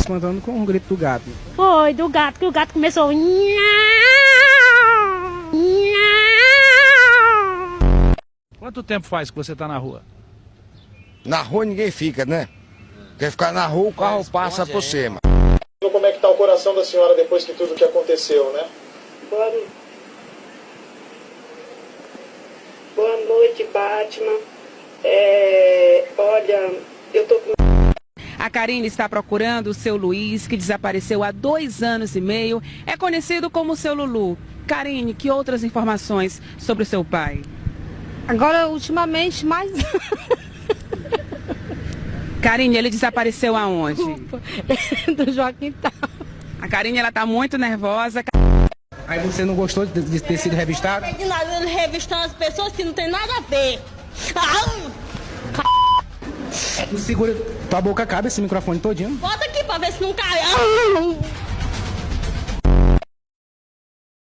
espantando com um grito do gato. Foi, do gato, que o gato começou... Quanto tempo faz que você está na rua? Na rua ninguém fica, né? Quer ficar na rua, o carro passa por cima. Como é que tá o coração da senhora depois que tudo que aconteceu, né? Boa noite, Batman. Olha, eu tô com... A Karine está procurando o seu Luiz, que desapareceu há 2 anos e meio. É conhecido como seu Lulu. Karine, que outras informações sobre o seu pai? Agora, ultimamente, mais... Karine, ele desapareceu aonde? do Joaquim Tal. A Karine, ela tá muito nervosa. Aí você não gostou de ter sido revistado? De nada, ele revistando as pessoas que não tem nada a ver. Tu segura, tua boca cabe esse microfone todinho. Bota aqui pra ver se não cai.